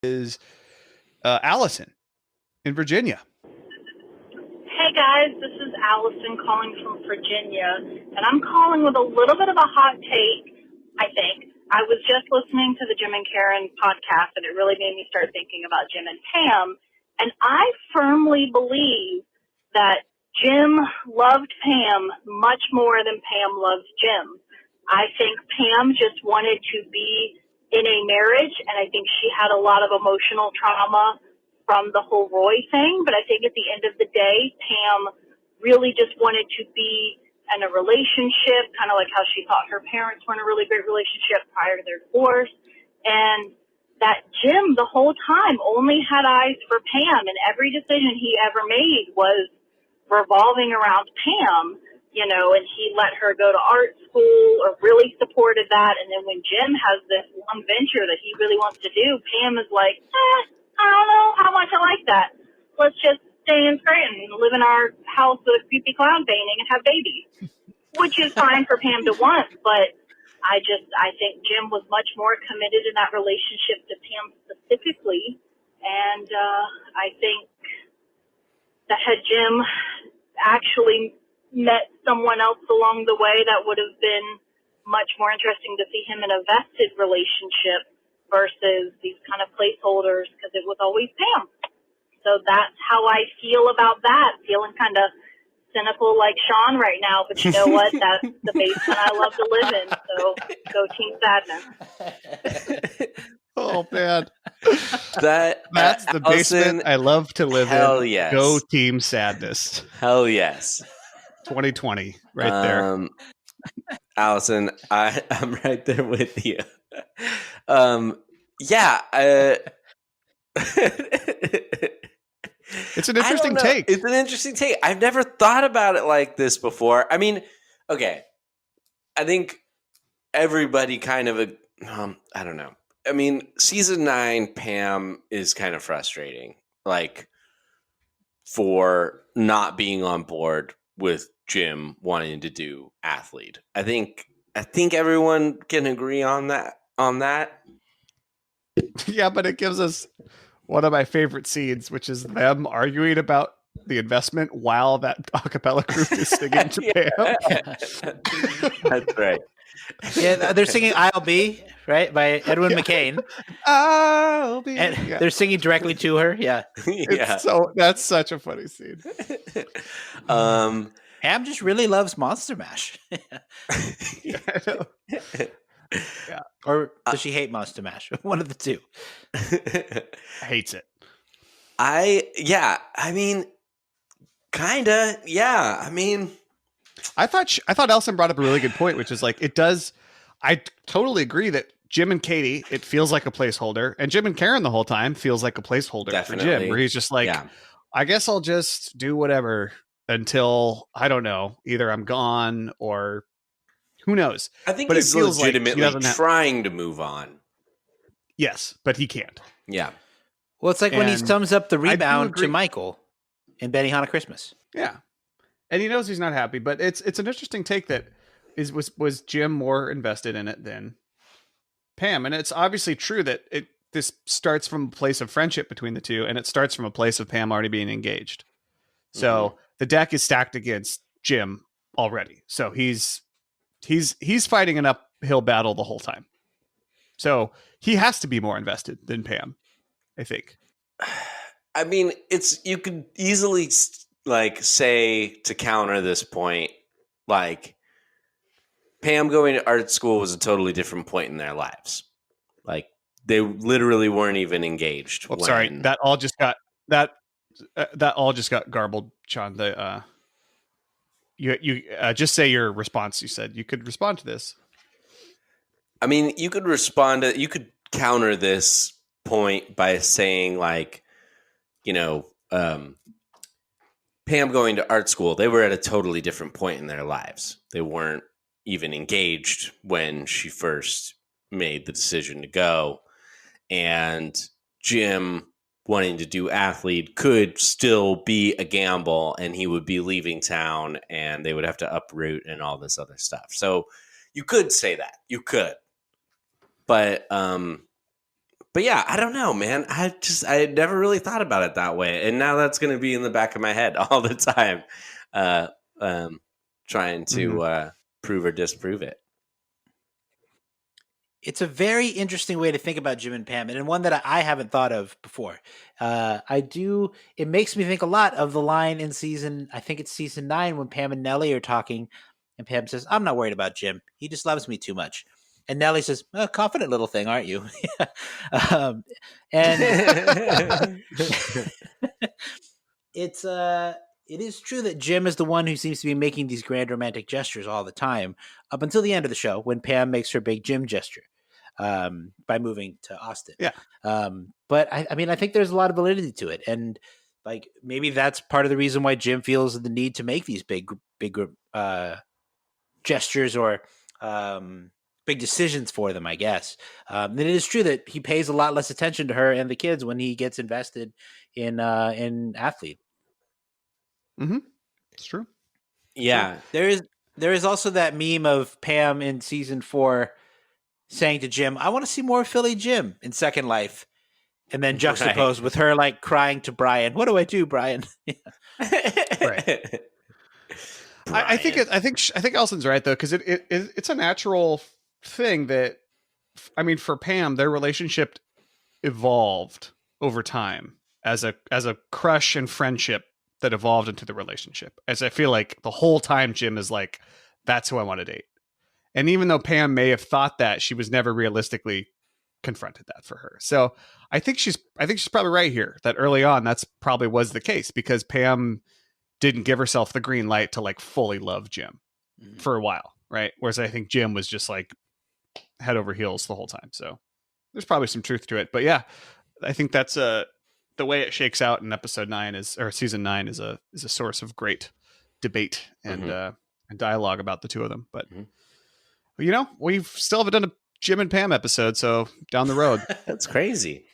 is Allison in Virginia. Hey guys, this is Allison calling from Virginia, and I'm calling with a little bit of a hot take, I think. I was just listening to the Jim and Karen podcast, and it really made me start thinking about Jim and Pam, and I firmly believe that Jim loved Pam much more than Pam loved Jim. I think Pam just wanted to be in a marriage, and I think she had a lot of emotional trauma from the whole Roy thing, but I think at the end of the day, Pam really just wanted to be in a relationship, kind of like how she thought her parents were in a really great relationship prior to their divorce, and that Jim the whole time only had eyes for Pam, and every decision he ever made was revolving around Pam, and he let her go to art school or really supported that, and then when Jim has this one venture that he really wants to do, Pam is like, I don't know how much I like that. Let's just stay in Scranton and live in our house with a creepy clown painting and have babies, which is fine for Pam to want. But I think Jim was much more committed in that relationship to Pam specifically. And I think that had Jim actually met someone else along the way, that would have been much more interesting to see him in a vested relationship versus these kind of placeholders, because it was always Pam. So that's how I feel about that. Feeling kind of cynical like Sean right now, but you know what? That's the basement I love to live in. So go Team Sadness. Oh man, that's the basement I love to live in. Hell yes. Go Team Sadness. Hell yes. 2020, right there. Allison, I'm right there with you. Yeah. It's an interesting take. It's an interesting take. I've never thought about it like this before. I mean, okay. I think everybody kind of, I don't know. I mean, season 9, Pam is kind of frustrating, like, for not being on board with Jim wanting to do athlete. I think everyone can agree on that. Yeah, but it gives us one of my favorite scenes, which is them arguing about the investment while that a cappella group is singing to Pam. That's right. Yeah, they're singing "I'll Be," right, by Edwin McCain. I'll be. And they're singing directly to her. Yeah. So that's such a funny scene. Pam just really loves Monster Mash. Yeah, I know. Yeah. Or does she hate Monster Mash? One of the two. Hates it. I mean, kinda. Yeah. I mean, I thought Elson brought up a really good point, which is like, it does. I totally agree that Jim and Katie, it feels like a placeholder, and Jim and Karen the whole time feels like a placeholder for Jim, where he's just like, I guess I'll just do whatever until, I don't know, either I'm gone or who knows. I think but he's legitimately trying to move on. Yes, but he can't. Yeah. Well, it's like when he sums up the rebound to Michael in Benihana Christmas. Yeah. And he knows he's not happy, but it's an interesting take that was Jim more invested in it than Pam. And it's obviously true that this starts from a place of friendship between the two, and it starts from a place of Pam already being engaged. So the deck is stacked against Jim already. So he's fighting an uphill battle the whole time. So he has to be more invested than Pam, I think. I mean, you could easily say, to counter this point, like, Pam going to art school was a totally different point in their lives. Like, they literally weren't even engaged. Well, sorry, that all just got garbled, Sean. You just say your response. You said you could respond to this. I mean, you could counter this point by saying, like, Pam going to art school, they were at a totally different point in their lives. They weren't even engaged when she first made the decision to go. And Jim wanting to do athlete could still be a gamble, and he would be leaving town and they would have to uproot and all this other stuff. So you could say that. You could. But But yeah, I don't know, man. I never really thought about it that way, and now that's going to be in the back of my head all the time, trying to prove or disprove it. It's a very interesting way to think about Jim and Pam, and one that I haven't thought of before. It makes me think a lot of the line in I think it's season 9, when Pam and Nellie are talking, and Pam says, "I'm not worried about Jim. He just loves me too much." And Nellie says, "Confident little thing, aren't you?" And it is true that Jim is the one who seems to be making these grand romantic gestures all the time, up until the end of the show, when Pam makes her big Jim gesture by moving to Austin. Yeah. But I mean, I think there's a lot of validity to it. And like, maybe that's part of the reason why Jim feels the need to make these big gestures or big decisions for them, I guess. And it is true that he pays a lot less attention to her and the kids when he gets invested in athlete. Mm-hmm. It's true. Yeah. There is also that meme of Pam in season 4 saying to Jim, "I want to see more Philly Jim in Second Life," and then juxtaposed with her like crying to Brian. "What do I do, Brian?" Right. I think Elson's right though, because it's a natural thing that, I mean, for Pam, their relationship evolved over time as a crush and friendship that evolved into the relationship. As I feel like the whole time Jim is like, "That's who I want to date," and even though Pam may have thought that, she was never realistically confronted that for her. So I think she's probably right here that early on that's probably was the case, because Pam didn't give herself the green light to like fully love Jim for a while, right? Whereas I think Jim was just like head over heels the whole time. So there's probably some truth to it. But yeah, I think that's the way it shakes out in episode 9 or season 9 is a source of great debate and dialogue about the two of them. But you know, we've still haven't done a Jim and Pam episode, so down the road. That's crazy.